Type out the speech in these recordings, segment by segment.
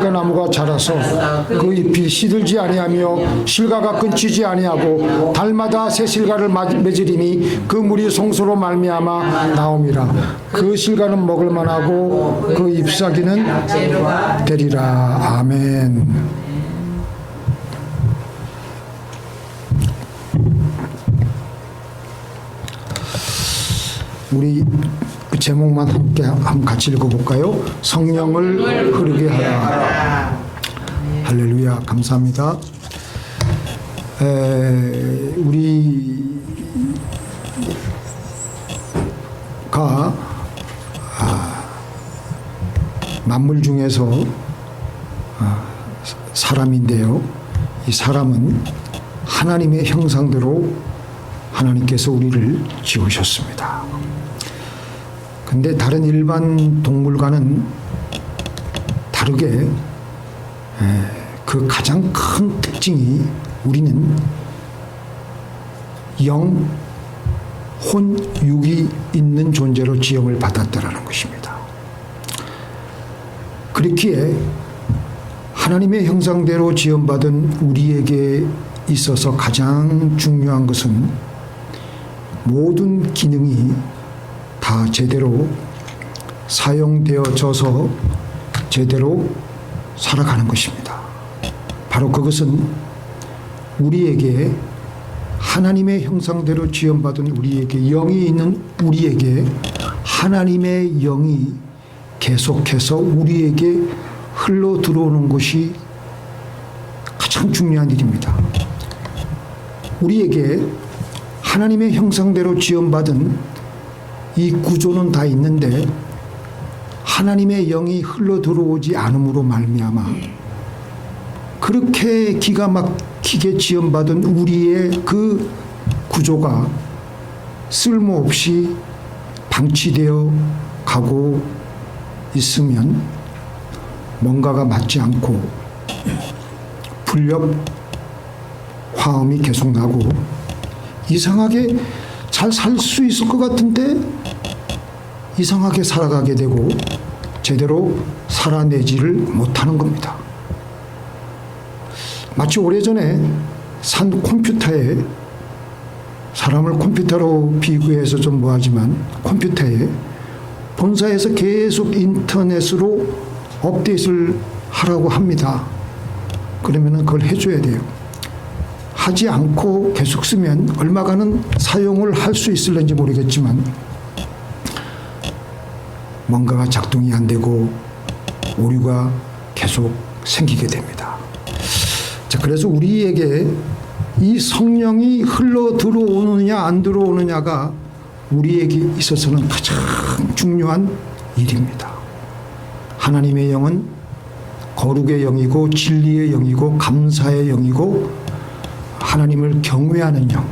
실과나무가 자라서 그 잎이 시들지 아니하며 실과가 끊지지 아니하고 달마다 새 실과를 맺으리니 그 물이 송수로 말미암아 나옴이라. 그 실과는 먹을 만하고 그 잎사귀는 되리라. 아멘. 우리 그 제목만 함께 한번 같이 읽어볼까요? 성령을 흐르게 하라. 할렐루야. 감사합니다. 우리가 만물 중에서 사람인데요. 이 사람은 하나님의 형상대로 하나님께서 우리를 지으셨습니다. 근데 다른 일반 동물과는 다르게 그 가장 큰 특징이 우리는 영, 혼, 육이 있는 존재로 지음을 받았다라는 것입니다. 그렇기에 하나님의 형상대로 지음받은 우리에게 있어서 가장 중요한 것은 모든 기능이 다 제대로 사용되어져서 제대로 살아가는 것입니다. 바로 그것은 우리에게 하나님의 형상대로 지음받은 우리에게 영이 있는 우리에게 하나님의 영이 계속해서 우리에게 흘러 들어오는 것이 가장 중요한 일입니다. 우리에게 하나님의 형상대로 지음받은 이 구조는 다 있는데 하나님의 영이 흘러 들어오지 않음으로 말미암아 그렇게 기가 막히게 지음받은 우리의 그 구조가 쓸모없이 방치되어 가고 있으면 뭔가가 맞지 않고 불협 화음이 계속 나고 이상하게 잘 살 수 있을 것 같은데 이상하게 살아가게 되고 제대로 살아내지를 못하는 겁니다. 마치 오래전에 산 컴퓨터에 사람을 컴퓨터로 비교해서 좀 뭐하지만 컴퓨터에 본사에서 계속 인터넷으로 업데이트를 하라고 합니다. 그러면 그걸 해줘야 돼요. 하지 않고 계속 쓰면 얼마간은 사용을 할 수 있을는지 모르겠지만 뭔가가 작동이 안 되고 오류가 계속 생기게 됩니다. 자, 그래서 우리에게 이 성령이 흘러 들어오느냐 안 들어오느냐가 우리에게 있어서는 가장 중요한 일입니다. 하나님의 영은 거룩의 영이고 진리의 영이고 감사의 영이고 하나님을 경외하는 영,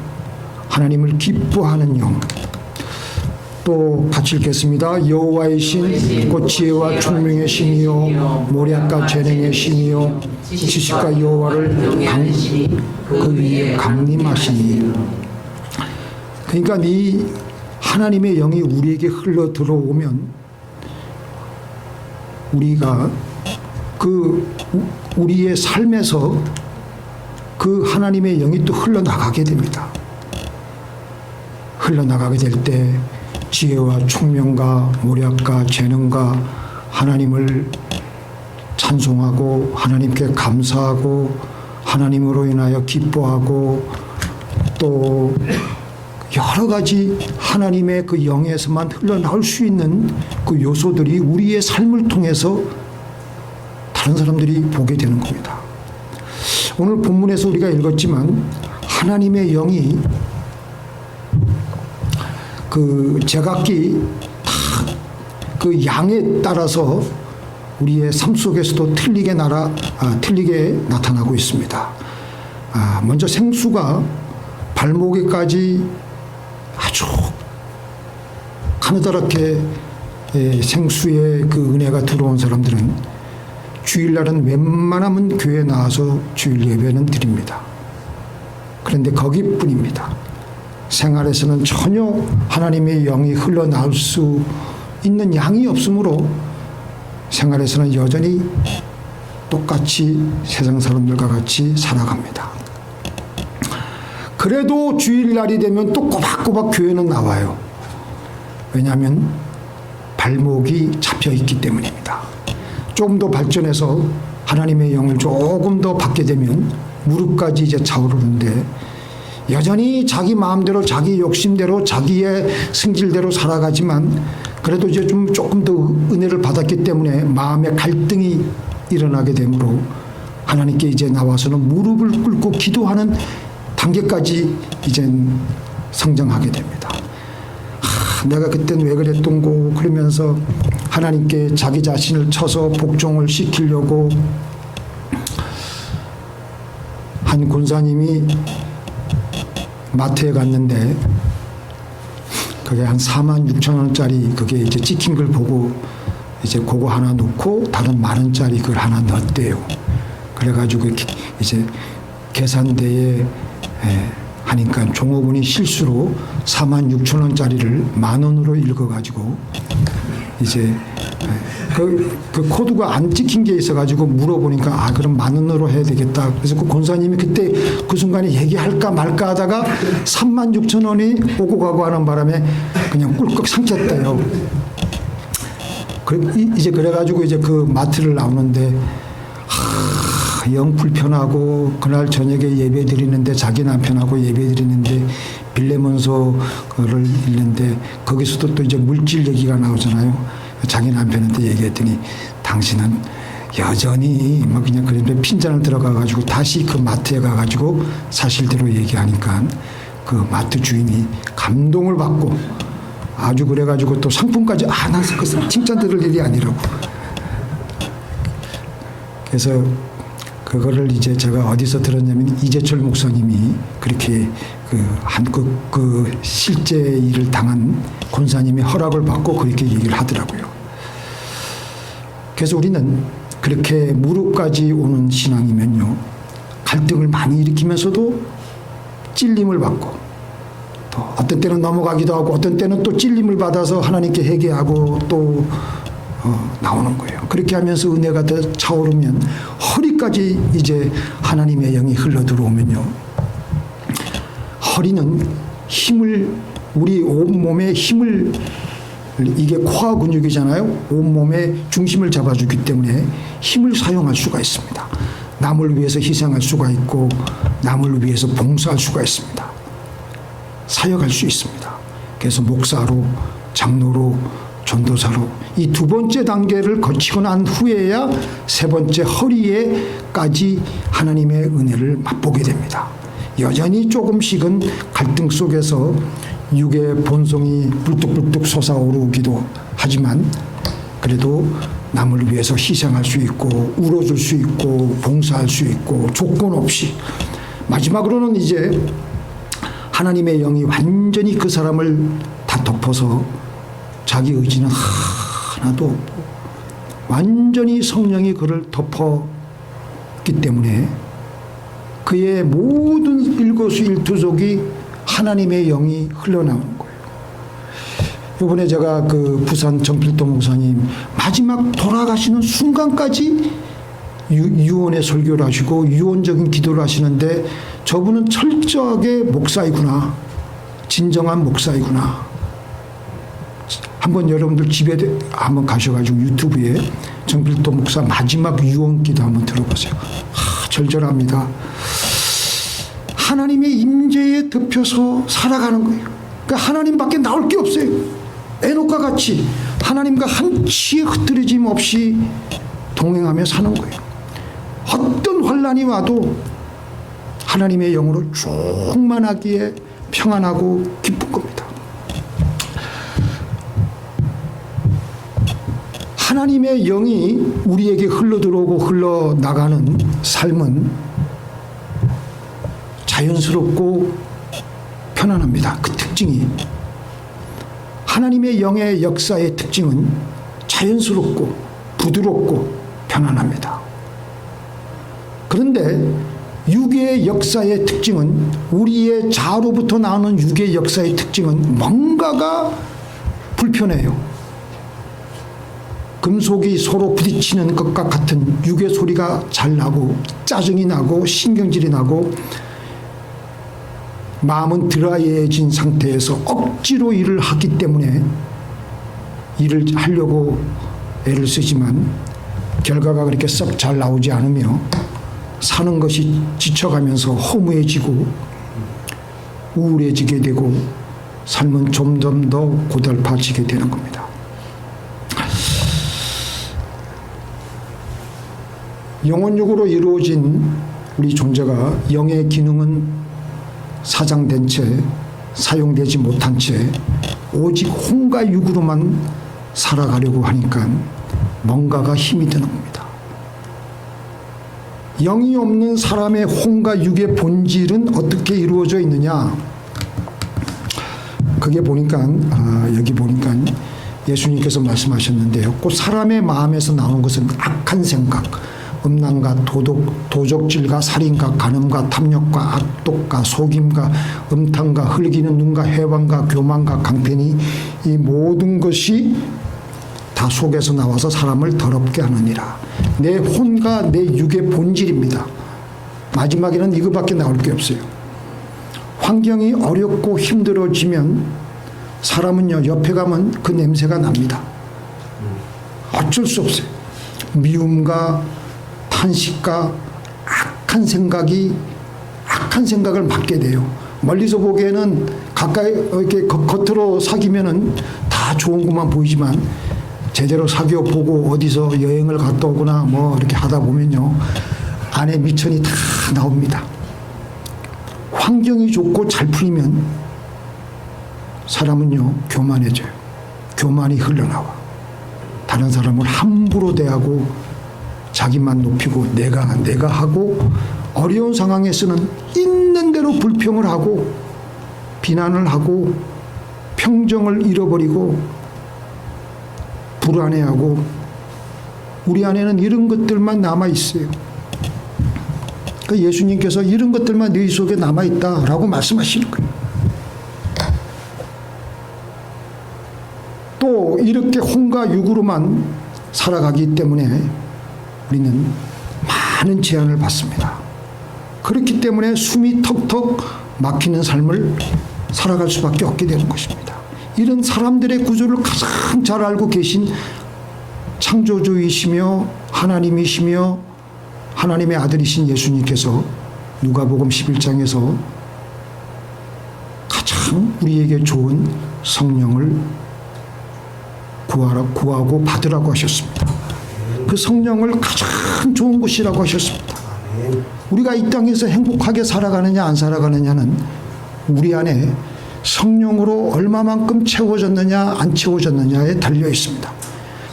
하나님을 기뻐하는 영. 또 같이 읽겠습니다. 여호와의 신, 곧 지혜와 총명의 신이요 모략과 재능의 신이요 지식과 여호와를 그 위에 강림하시니. 그러니까 이 하나님의 영이 우리에게 흘러 들어오면 우리가 우리의 삶에서 그 하나님의 영이 또 흘러나가게 됩니다. 흘러나가게 될 때 지혜와 총명과 모략과 재능과 하나님을 찬송하고 하나님께 감사하고 하나님으로 인하여 기뻐하고 또 여러 가지 하나님의 그 영에서만 흘러나올 수 있는 그 요소들이 우리의 삶을 통해서 다른 사람들이 보게 되는 겁니다. 오늘 본문에서 우리가 읽었지만 하나님의 영이 그 제각기 다 그 양에 따라서 우리의 삶 속에서도 틀리게 나타나고 있습니다. 먼저 생수가 발목에까지 아주 가느다랗게 생수의 그 은혜가 들어온 사람들은 주일날은 웬만하면 교회에 나와서 주일 예배는 드립니다. 그런데 거기뿐입니다. 생활에서는 전혀 하나님의 영이 흘러나올 수 있는 양이 없으므로 생활에서는 여전히 똑같이 세상 사람들과 같이 살아갑니다. 그래도 주일날이 되면 또 꼬박꼬박 교회는 나와요. 왜냐하면 발목이 잡혀 있기 때문입니다. 조금 더 발전해서 하나님의 영을 조금 더 받게 되면 무릎까지 이제 차오르는데 여전히 자기 마음대로 자기 욕심대로 자기의 승질대로 살아가지만 그래도 이제 좀 조금 더 은혜를 받았기 때문에 마음의 갈등이 일어나게 되므로 하나님께 이제 나와서는 무릎을 꿇고 기도하는 단계까지 이제 성장하게 됩니다. 내가 그때는 왜 그랬던고 그러면서 하나님께 자기 자신을 쳐서 복종을 시키려고 한 권사님이 마트에 갔는데 그게 한 46,000원짜리 그게 이제 찍힌 걸 보고 이제 그거 하나 놓고 다른 10,000원짜리 그걸 하나 넣었대요. 그래가지고 이제 계산대에 하니까 종업원이 실수로 46,000원짜리를 10,000원으로 읽어가지고 이제 그 코드가 안 찍힌 게 있어가지고 물어보니까 그럼 10,000원으로 해야 되겠다. 그래서 그 권사님이 그때 그 순간에 얘기할까 말까 하다가 36,000원이 오고 가고 하는 바람에 그냥 꿀꺽 삼켰대요. 이제 그래가지고 이제 그 마트를 나오는데 영 불편하고 그날 저녁에 예배 드리는데 자기 남편하고 예배 드리는데 빌레몬서를 읽는데 거기서도 또 이제 물질 얘기가 나오잖아요. 자기 남편한테 얘기했더니 당신은 여전히 막 그냥 그런데 핀잔을 들어가가지고 다시 그 마트에 가가지고 사실대로 얘기하니까 그 마트 주인이 감동을 받고 아주 그래가지고 또 상품까지 나 그 칭찬 들을 일이 아니라고. 그래서 그거를 이제 제가 어디서 들었냐면 이재철 목사님이 그렇게 그 실제 일을 당한 권사님이 허락을 받고 그렇게 얘기를 하더라고요. 그래서 우리는 그렇게 무릎까지 오는 신앙이면요, 갈등을 많이 일으키면서도 찔림을 받고 또 어떤 때는 넘어가기도 하고 어떤 때는 또 찔림을 받아서 하나님께 회개하고 또 나오는 거예요. 그렇게 하면서 은혜가 더 차오르면 허리까지 이제 하나님의 영이 흘러 들어오면요, 허리는 힘을 우리 온몸의 힘을 이게 코어 근육이잖아요. 온몸의 중심을 잡아주기 때문에 힘을 사용할 수가 있습니다. 남을 위해서 희생할 수가 있고 남을 위해서 봉사할 수가 있습니다. 사역할 수 있습니다. 그래서 목사로, 장로로, 전도사로 이 두 번째 단계를 거치고 난 후에야 세 번째 허리에까지 하나님의 은혜를 맛보게 됩니다. 여전히 조금씩은 갈등 속에서 육의 본성이 불뚝불뚝 솟아오르기도 하지만 그래도 남을 위해서 희생할 수 있고 울어줄 수 있고 봉사할 수 있고 조건 없이 마지막으로는 이제 하나님의 영이 완전히 그 사람을 다 덮어서 자기 의지는 하나도 없고 완전히 성령이 그를 덮었기 때문에 그의 모든 일거수일투족이 하나님의 영이 흘러나오는 거예요. 이번에 제가 그 부산 정필도 목사님 마지막 돌아가시는 순간까지 유언의 설교를 하시고 유언적인 기도를 하시는데 저분은 철저하게 목사이구나, 진정한 목사이구나. 한번 여러분들 집에 한번 가셔가지고 유튜브에 정필도 목사 마지막 유언기도 한번 들어보세요. 절절합니다. 하나님의 임재에 덮여서 살아가는 거예요. 그러니까 하나님밖에 나올 게 없어요. 에녹과 같이 하나님과 한치의 흐트러짐 없이 동행하며 사는 거예요. 어떤 환난이 와도 하나님의 영으로 충만하기에 평안하고 기쁜 겁니다. 하나님의 영이 우리에게 흘러들어오고 흘러나가는 삶은 자연스럽고 편안합니다. 그 특징이 하나님의 영의 역사의 특징은 자연스럽고 부드럽고 편안합니다. 그런데 육의 역사의 특징은 우리의 자로부터 나오는 육의 역사의 특징은 뭔가가 불편해요. 금속이 서로 부딪히는 것과 같은 유괴 소리가 잘 나고 짜증이 나고 신경질이 나고 마음은 드라이해진 상태에서 억지로 일을 하기 때문에 일을 하려고 애를 쓰지만 결과가 그렇게 썩 잘 나오지 않으며 사는 것이 지쳐가면서 허무해지고 우울해지게 되고 삶은 점점 더 고달파지게 되는 겁니다. 영혼육으로 이루어진 우리 존재가 영의 기능은 사장된 채 사용되지 못한 채 오직 혼과 육으로만 살아가려고 하니까 뭔가가 힘이 드는 겁니다. 영이 없는 사람의 혼과 육의 본질은 어떻게 이루어져 있느냐? 그게 보니까 여기 보니까 예수님께서 말씀하셨는데요. 그 사람의 마음에서 나오는 것은 악한 생각, 음란과 도적질과 살인과 간음과 탐욕과 악독과 속임과 음탕과 흘기는 눈과 해방과 교만과 강편이 이 모든 것이 다 속에서 나와서 사람을 더럽게 하느니라. 내 혼과 내 육의 본질입니다. 마지막에는 이거밖에 나올 게 없어요. 환경이 어렵고 힘들어지면 사람은요, 옆에 가면 그 냄새가 납니다. 어쩔 수 없어요. 미움과 탄식과 악한 생각을 맡게 돼요. 멀리서 보기에는 가까이 이렇게 겉으로 사귀면은 다 좋은 것만 보이지만 제대로 사귀어 보고 어디서 여행을 갔다 오거나 뭐 이렇게 하다 보면요, 안에 미천이 다 나옵니다. 환경이 좋고 잘 풀리면 사람은요, 교만해져요. 교만이 흘러나와. 다른 사람을 함부로 대하고 자기만 높이고 내가 하고 어려운 상황에서는 있는 대로 불평을 하고 비난을 하고 평정을 잃어버리고 불안해하고 우리 안에는 이런 것들만 남아있어요. 그러니까 예수님께서 이런 것들만 너희 속에 남아있다라고 말씀하시는 거예요. 또 이렇게 혼과 육으로만 살아가기 때문에 우리는 많은 제한을 받습니다. 그렇기 때문에 숨이 턱턱 막히는 삶을 살아갈 수밖에 없게 되는 것입니다. 이런 사람들의 구조를 가장 잘 알고 계신 창조주이시며 하나님이시며 하나님의 아들이신 예수님께서 누가복음 11장에서 가장 우리에게 좋은 성령을 구하고 받으라고 하셨습니다. 그 성령을 가장 좋은 것이라고 하셨습니다. 우리가 이 땅에서 행복하게 살아가느냐 안 살아가느냐는 우리 안에 성령으로 얼마만큼 채워졌느냐 안 채워졌느냐에 달려 있습니다.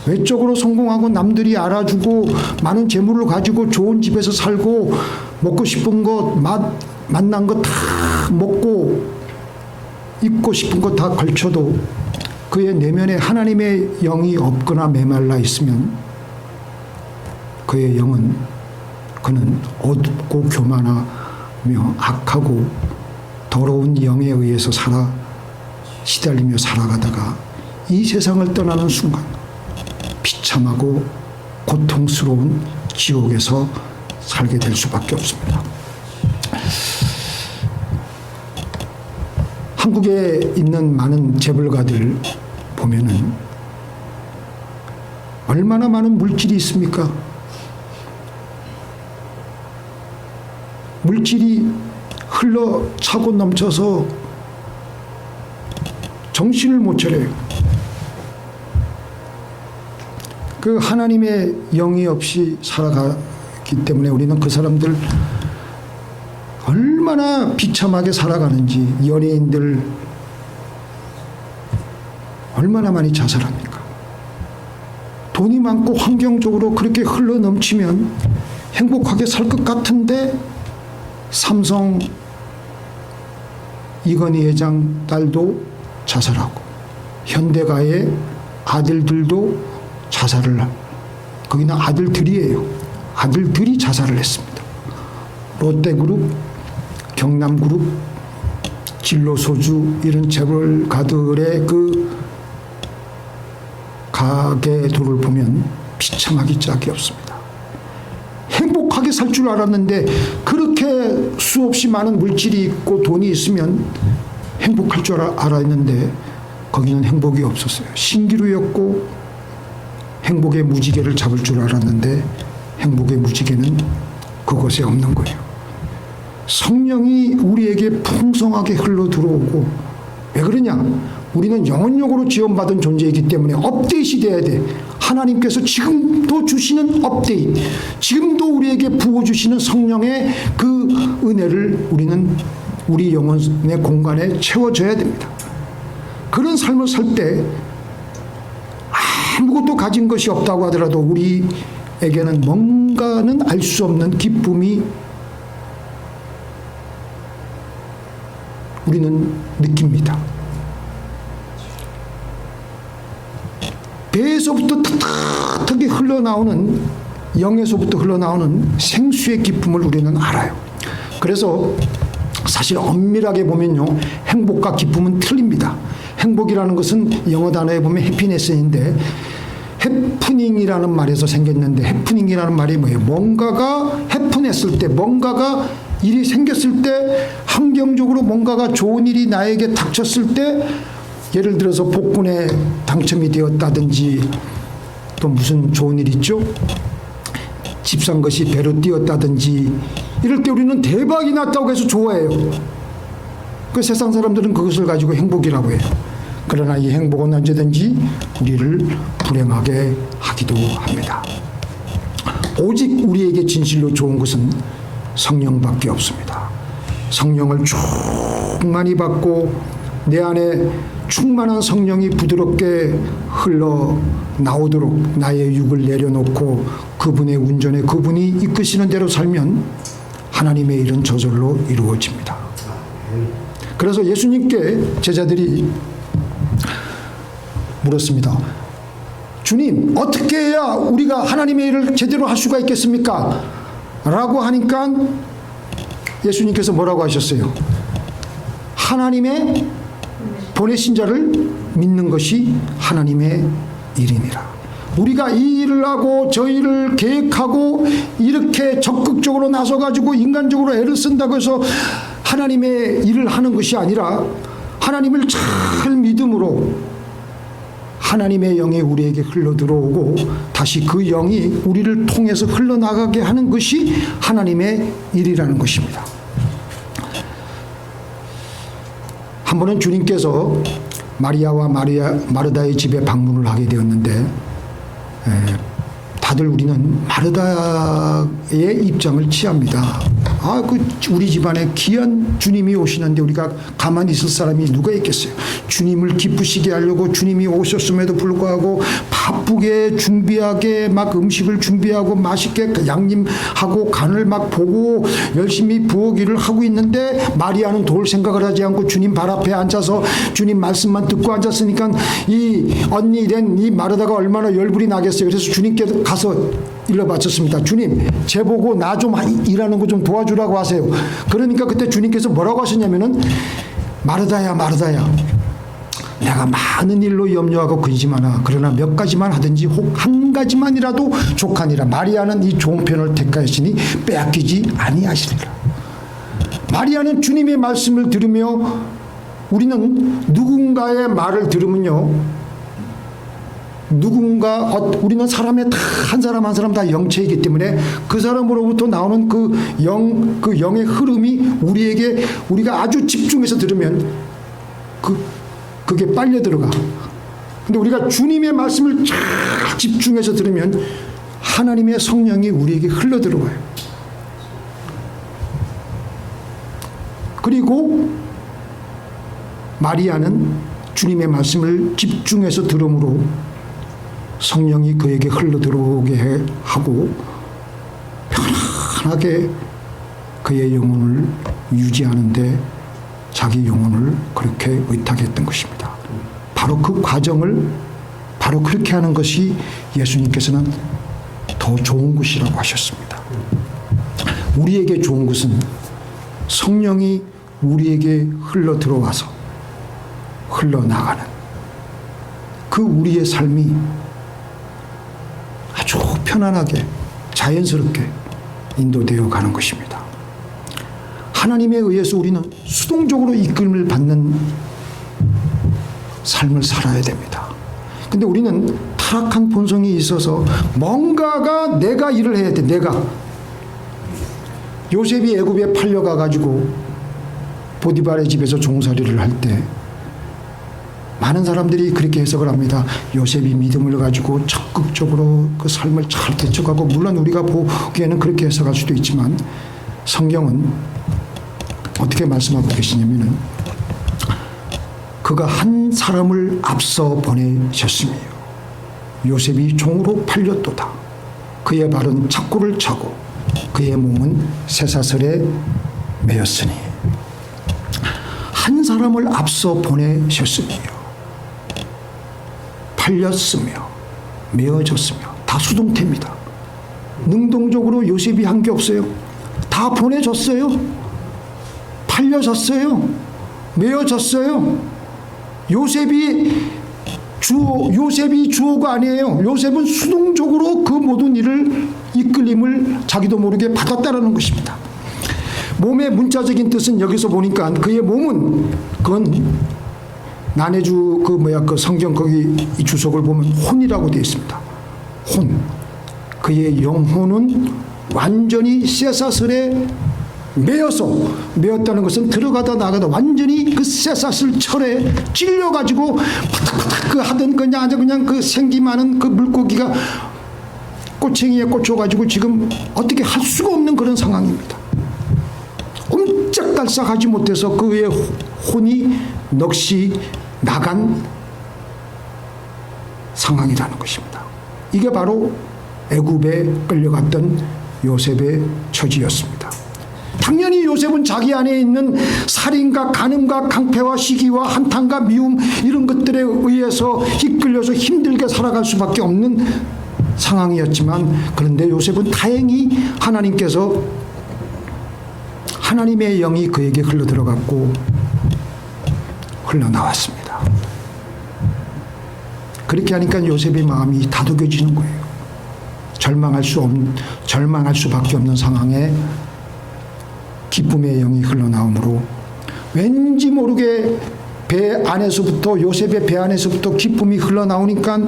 외적으로 성공하고 남들이 알아주고 많은 재물을 가지고 좋은 집에서 살고 먹고 싶은 것 맛난 거 다 먹고 입고 싶은 거 다 걸쳐도 그의 내면에 하나님의 영이 없거나 메말라 있으면 그의 영은 그는 어둡고 교만하며 악하고 더러운 영에 의해서 시달리며 살아가다가 이 세상을 떠나는 순간 비참하고 고통스러운 지옥에서 살게 될 수밖에 없습니다. 한국에 있는 많은 재벌가들 보면은 얼마나 많은 물질이 있습니까? 물질이 흘러 차고 넘쳐서 정신을 못 차려요. 그 하나님의 영이 없이 살아가기 때문에 우리는 그 사람들 얼마나 비참하게 살아가는지, 연예인들 얼마나 많이 자살합니까? 돈이 많고 환경적으로 그렇게 흘러 넘치면 행복하게 살 것 같은데 삼성 이건희 회장 딸도 자살하고 현대가의 아들들도 자살을 거기는 아들들이에요. 아들들이 자살을 했습니다. 롯데그룹, 경남그룹, 진로소주 이런 재벌가들의 그 가계도를 보면 비참하기 짝이 없습니다. 행복하게 살 줄 알았는데 그렇게 수없이 많은 물질이 있고 돈이 있으면 행복할 줄 알았는데 거기는 행복이 없었어요. 신기루였고 행복의 무지개를 잡을 줄 알았는데 행복의 무지개는 그곳에 없는 거예요. 성령이 우리에게 풍성하게 흘러 들어오고, 왜 그러냐? 우리는 영혼력으로 지원받은 존재이기 때문에 업데이트이 돼야 돼. 하나님께서 지금도 주시는 업데이트, 지금도 우리에게 부어주시는 성령의 그 은혜를 우리는 우리 영혼의 공간에 채워줘야 됩니다. 그런 삶을 살 때 아무것도 가진 것이 없다고 하더라도 우리에게는 뭔가는 알 수 없는 기쁨이 우리는 느낍니다. 배에서부터 탁탁하게 흘러나오는, 영에서부터 흘러나오는 생수의 기쁨을 우리는 알아요. 그래서 사실 엄밀하게 보면요, 행복과 기쁨은 틀립니다. 행복이라는 것은 영어 단어에 보면 해피네스인데, 해프닝이라는 말에서 생겼는데, 해프닝이라는 말이 뭐예요? 뭔가가 해프냈을 때, 뭔가가 일이 생겼을 때, 환경적으로 뭔가가 좋은 일이 나에게 닥쳤을 때, 예를 들어서 복권에 당첨이 되었다든지, 또 무슨 좋은 일 있죠? 집 산 것이 배로 뛰었다든지, 이럴 때 우리는 대박이 났다고 해서 좋아해요. 그 세상 사람들은 그것을 가지고 행복이라고 해요. 그러나 이 행복은 언제든지 우리를 불행하게 하기도 합니다. 오직 우리에게 진실로 좋은 것은 성령밖에 없습니다. 성령을 충만히 받고 내 안에 충만한 성령이 부드럽게 흘러 나오도록 나의 육을 내려놓고 그분의 운전에 그분이 이끄시는 대로 살면 하나님의 일은 저절로 이루어집니다. 그래서 예수님께 제자들이 물었습니다. 주님, 어떻게 해야 우리가 하나님의 일을 제대로 할 수가 있겠습니까? 라고 하니까 예수님께서 뭐라고 하셨어요? 하나님의 보내신 자를 믿는 것이 하나님의 일이니라. 우리가 이 일을 하고 저 일을 계획하고 이렇게 적극적으로 나서가지고 인간적으로 애를 쓴다고 해서 하나님의 일을 하는 것이 아니라 하나님을 잘 믿음으로 하나님의 영이 우리에게 흘러들어오고 다시 그 영이 우리를 통해서 흘러나가게 하는 것이 하나님의 일이라는 것입니다. 한 번은 주님께서 마리아와 마르다의 집에 방문을 하게 되었는데 다들 우리는 마르다의 입장을 취합니다. 우리 집안에 귀한 주님이 오시는데 우리가 가만히 있을 사람이 누가 있겠어요? 주님을 기쁘시게 하려고 주님이 오셨음에도 불구하고 바쁘게 준비하게 막 음식을 준비하고 맛있게 양념하고 간을 막 보고 열심히 부엌일을 하고 있는데 마리아는 도울 생각을 하지 않고 주님 발 앞에 앉아서 주님 말씀만 듣고 앉았으니까 이 언니 된 이 마르다가 얼마나 열불이 나겠어요. 그래서 주님께 가서 일러 바쳤습니다. 주님, 제 보고 나 좀 일하는 거 좀 도와주라고 하세요. 그러니까 그때 주님께서 뭐라고 하셨냐면은 마르다야, 마르다야, 내가 많은 일로 염려하고 근심하나 그러나 몇 가지만 하든지 혹 한 가지만이라도 족하니라. 마리아는 이 좋은 편을 택하였으니 빼앗기지 아니하시리라. 마리아는 주님의 말씀을 들으며, 우리는 누군가의 말을 들으면요, 우리는 사람의 한 사람 한 사람 다 영체이기 때문에 그 사람으로부터 나오는 그 영의 흐름이 우리가 아주 집중해서 들으면 그게 빨려 들어가. 근데 우리가 주님의 말씀을 잘 집중해서 들으면 하나님의 성령이 우리에게 흘러 들어와요. 그리고 마리아는 주님의 말씀을 집중해서 들음으로 성령이 그에게 흘러 들어오게 하고 편안하게 그의 영혼을 유지하는데 자기 영혼을 그렇게 의탁했던 것입니다. 바로 그 과정을 바로 그렇게 하는 것이 예수님께서는 더 좋은 것이라고 하셨습니다. 우리에게 좋은 것은 성령이 우리에게 흘러 들어와서 흘러나가는 그 우리의 삶이 편안하게 자연스럽게 인도되어 가는 것입니다. 하나님에 의해서 우리는 수동적으로 이끌림을 받는 삶을 살아야 됩니다. 근데 우리는 타락한 본성이 있어서 뭔가가 내가 일을 해야 돼. 내가. 요셉이 애굽에 팔려가 가지고 보디발의 집에서 종살이를 할 때 많은 사람들이 그렇게 해석을 합니다. 요셉이 믿음을 가지고 적극적으로 그 삶을 잘 대처하고, 물론 우리가 보기에는 그렇게 해석할 수도 있지만 성경은 어떻게 말씀하고 계시냐면은 그가 한 사람을 앞서 보내셨으며 요셉이 종으로 팔렸도다. 그의 발은 착고를 차고 그의 몸은 쇠사슬에 매였으니. 한 사람을 앞서 보내셨으며 팔렸으며 매어졌으며, 다 수동태입니다. 능동적으로 요셉이 한 게 없어요. 다 보내줬어요. 팔려졌어요. 매어졌어요. 요셉이 주어가 아니에요. 요셉은 수동적으로 그 모든 일을 이끌림을 자기도 모르게 받았다라는 것입니다. 몸의 문자적인 뜻은 여기서 보니까 그의 몸은, 그건 난해주 그 성경 거기 이 주석을 보면 혼이라고 되어 있습니다. 혼. 그의 영혼은 완전히 쇠사슬에 매었다는 것은 들어가다 나가다 완전히 그 쇠사슬 철에 찔려가지고 파닥파닥 그 하던 그냥 그 생기 많은 그 물고기가 꼬챙이에 꽂혀가지고 지금 어떻게 할 수가 없는 그런 상황입니다. 옴짝달싹하지 못해서 그의 혼이 넋이 나간 상황이라는 것입니다. 이게 바로 애굽에 끌려갔던 요셉의 처지였습니다. 당연히 요셉은 자기 안에 있는 살인과 간음과 강패와 시기와 한탄과 미움, 이런 것들에 의해서 이끌려서 힘들게 살아갈 수밖에 없는 상황이었지만, 그런데 요셉은 다행히 하나님께서, 하나님의 영이 그에게 흘러들어갔고 흘러나왔습니다. 그렇게 하니까 요셉의 마음이 다독여지는 거예요. 절망할 수밖에 없는 상황에 기쁨의 영이 흘러나오므로 왠지 모르게 요셉의 배 안에서부터 기쁨이 흘러나오니까,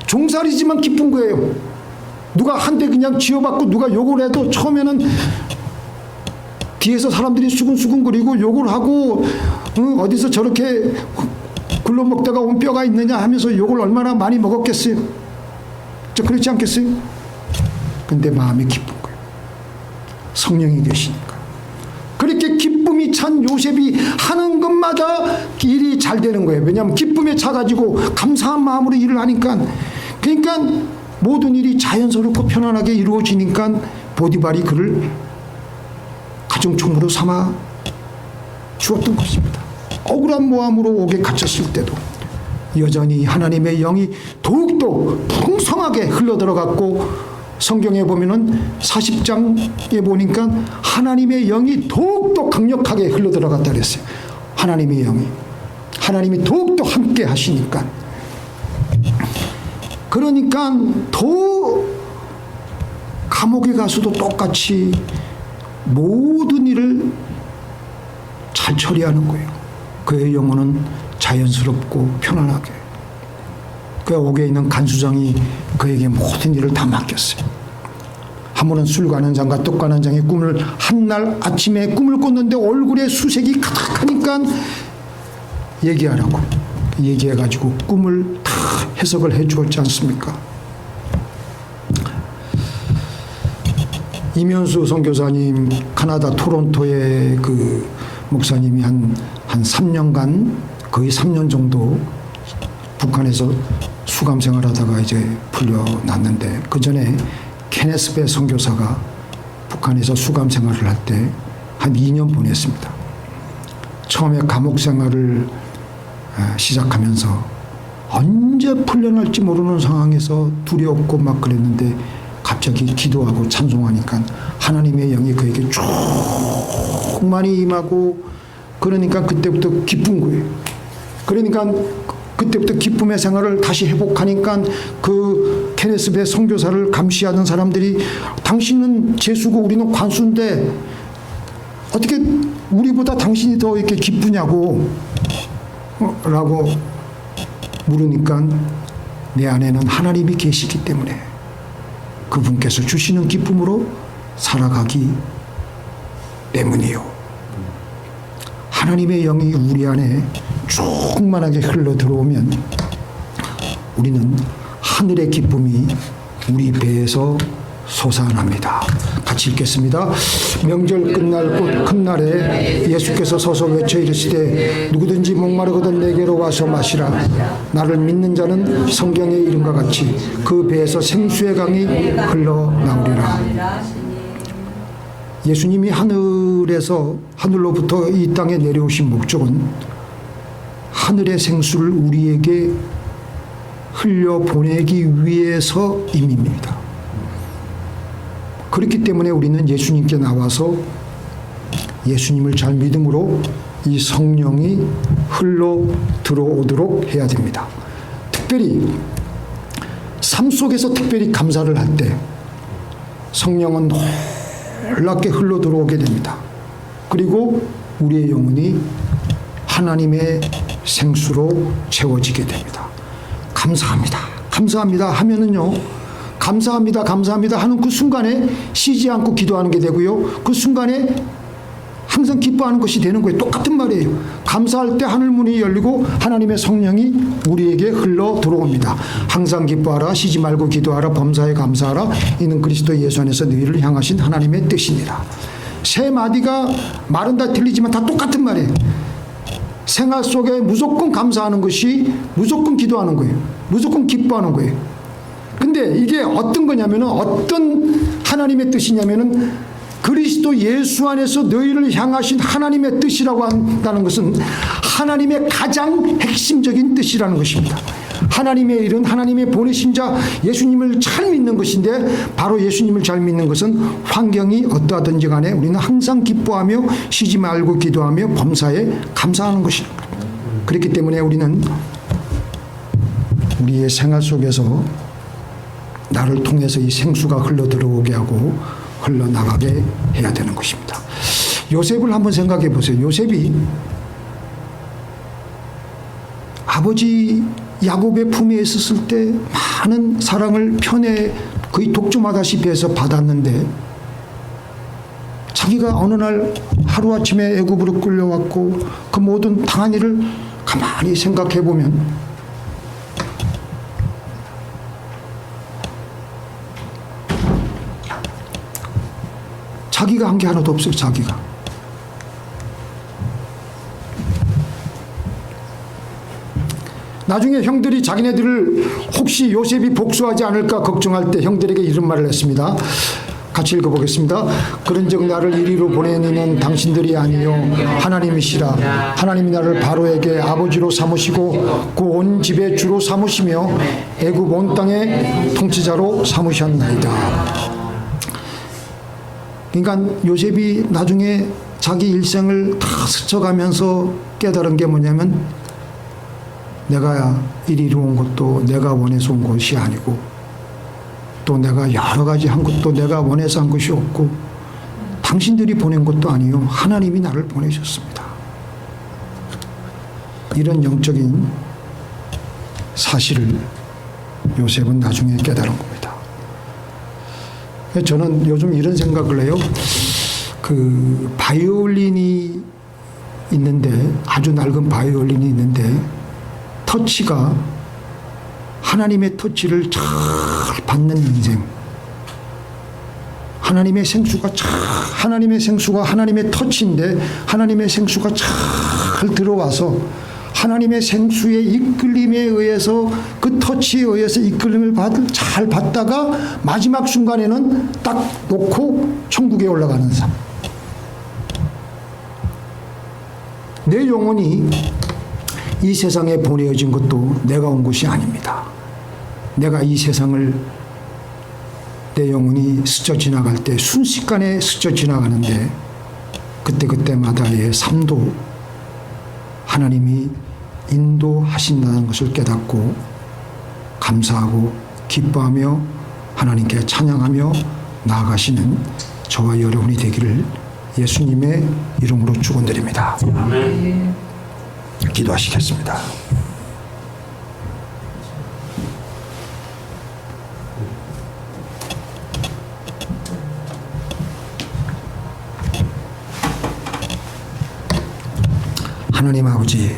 종살이지만 기쁜 거예요. 누가 한 대 그냥 쥐어받고 누가 욕을 해도 처음에는 뒤에서 사람들이 수근수근거리고 욕을 하고, 어디서 저렇게 굴러먹다가 온 뼈가 있느냐 하면서 욕을 얼마나 많이 먹었겠어요. 그렇지 않겠어요? 근데 마음이 기쁜 거예요. 성령이 계시니까. 그렇게 기쁨이 찬 요셉이 하는 것마다 일이 잘 되는 거예요. 왜냐하면 기쁨에 차가지고 감사한 마음으로 일을 하니까, 그러니까 모든 일이 자연스럽고 편안하게 이루어지니까 보디발이 그를 가정총무로 삼아 주었던 것입니다. 억울한 모함으로 옥에 갇혔을 때도 여전히 하나님의 영이 더욱더 풍성하게 흘러들어갔고, 성경에 보면은 40장에 보니까 하나님의 영이 더욱더 강력하게 흘러들어갔다 그랬어요. 하나님의 영이. 하나님이 더욱더 함께 하시니까. 그러니까 더 감옥에 가서도 똑같이 모든 일을 잘 처리하는 거예요. 그의 영혼은 자연스럽고 편안하게. 그 옥에 있는 간수장이 그에게 모든 일을 다 맡겼어요. 한 번은 술 가는 장과 떡 가는 장의 꿈을, 한날 아침에 꿈을 꿨는데 얼굴에 수색이 가득하니까 얘기하라고 얘기해가지고 꿈을 다 해석을 해 주었지 않습니까? 이면수 선교사님, 카나다 토론토의 그 목사님이 한 3년간, 거의 3년 정도 북한에서 수감 생활하다가 이제 풀려났는데, 그 전에 케네스 배 선교사가 북한에서 수감 생활을 할 때 한 2년 보냈습니다. 처음에 감옥 생활을 시작하면서 언제 풀려날지 모르는 상황에서 두렵고 막 그랬는데, 갑자기 기도하고 찬송하니까 하나님의 영이 그에게 쭉 많이 임하고, 그러니까 그때부터 기쁜 거예요. 그러니까 그때부터 기쁨의 생활을 다시 회복하니까 그 케네스배 선교사를 감시하는 사람들이 당신은 재수고 우리는 관수인데 어떻게 우리보다 당신이 더 이렇게 기쁘냐고 라고 물으니까 내 안에는 하나님이 계시기 때문에 그분께서 주시는 기쁨으로 살아가기 때문이요. 하나님의 영이 우리 안에 충만하게 흘러 들어오면 우리는 하늘의 기쁨이 우리 배에서 솟아납니다. 같이 읽겠습니다. 명절 끝날 곧 금날에 예수께서 서서 외쳐 이르시되 누구든지 목마르거든 내게로 와서 마시라. 나를 믿는 자는 성경의 이름과 같이 그 배에서 생수의 강이 흘러나오리라. 예수님이 하늘로부터 이 땅에 내려오신 목적은 하늘의 생수를 우리에게 흘려보내기 위해서임입니다. 그렇기 때문에 우리는 예수님께 나와서 예수님을 잘 믿음으로 이 성령이 흘러 들어오도록 해야 됩니다. 특별히 삶 속에서 특별히 감사를 할 때 성령은 놀랍게 흘러 들어오게 됩니다. 그리고 우리의 영혼이 하나님의 생수로 채워지게 됩니다. 감사합니다. 감사합니다 하면은요, 감사합니다, 감사합니다 하는 그 순간에 쉬지 않고 기도하는 게 되고요. 그 순간에 항상 기뻐하는 것이 되는 거예요. 똑같은 말이에요. 감사할 때 하늘 문이 열리고 하나님의 성령이 우리에게 흘러 들어옵니다. 항상 기뻐하라, 쉬지 말고 기도하라, 범사에 감사하라. 이는 그리스도 예수 안에서 너희를 향하신 하나님의 뜻입니다. 세 마디가 말은 다 틀리지만 다 똑같은 말이에요. 생활 속에 무조건 감사하는 것이 무조건 기도하는 거예요. 무조건 기뻐하는 거예요. 근데 이게 어떤 거냐면은 어떤 하나님의 뜻이냐면은 그리스도 예수 안에서 너희를 향하신 하나님의 뜻이라고 한다는 것은 하나님의 가장 핵심적인 뜻이라는 것입니다. 하나님의 일은 하나님의 보내신 자 예수님을 잘 믿는 것인데 바로 예수님을 잘 믿는 것은 환경이 어떠하든지 간에 우리는 항상 기뻐하며 쉬지 말고 기도하며 범사에 감사하는 것입니다. 그렇기 때문에 우리는 우리의 생활 속에서 나를 통해서 이 생수가 흘러 들어오게 하고 흘러나가게 해야 되는 것입니다. 요셉을 한번 생각해 보세요. 요셉이 아버지 야곱의 품에 있었을 때 많은 사랑을 편에 거의 독점하다시피 해서 받았는데 자기가 어느 날 하루아침에 애굽으로 끌려왔고 그 모든 당한 일을 가만히 생각해 보면 자기가 한 게 하나도 없어요. 자기가. 나중에 형들이 자기네들을 혹시 요셉이 복수하지 않을까 걱정할 때 형들에게 이런 말을 했습니다. 같이 읽어보겠습니다. 그런즉 나를 이리로 보내니는 당신들이 아니요 하나님이시라. 하나님이 나를 바로에게 아버지로 삼으시고 그 온 집의 주로 삼으시며 애굽 온 땅의 통치자로 삼으셨나이다. 그러니까 요셉이 나중에 자기 일생을 다 스쳐가면서 깨달은 게 뭐냐면 내가 이리로 온 것도 내가 원해서 온 것이 아니고 또 내가 여러 가지 한 것도 내가 원해서 한 것이 없고 당신들이 보낸 것도 아니요 하나님이 나를 보내셨습니다. 이런 영적인 사실을 요셉은 나중에 깨달은 겁니다. 저는 요즘 이런 생각을 해요. 그 바이올린이 있는데 아주 낡은 바이올린이 있는데 터치가 하나님의 터치를 잘 받는 인생, 하나님의 생수가 하나님의 터치인데 하나님의 생수가 잘 들어와서 하나님의 생수의 이끌림에 의해서 그 터치에 의해서 이끌림을 잘 받다가 마지막 순간에는 딱 놓고 천국에 올라가는 삶. 내 영혼이 이 세상에 보내어진 것도 내가 온 것이 아닙니다. 내가 이 세상을 내 영혼이 스쳐 지나갈 때 순식간에 스쳐 지나가는데 그때마다의 삶도 하나님이 인도하신다는 것을 깨닫고 감사하고 기뻐하며 하나님께 찬양하며 나아가시는 저와 여러분이 되기를 예수님의 이름으로 축원드립니다. 아멘. 기도하시겠습니다. 하나님 아버지,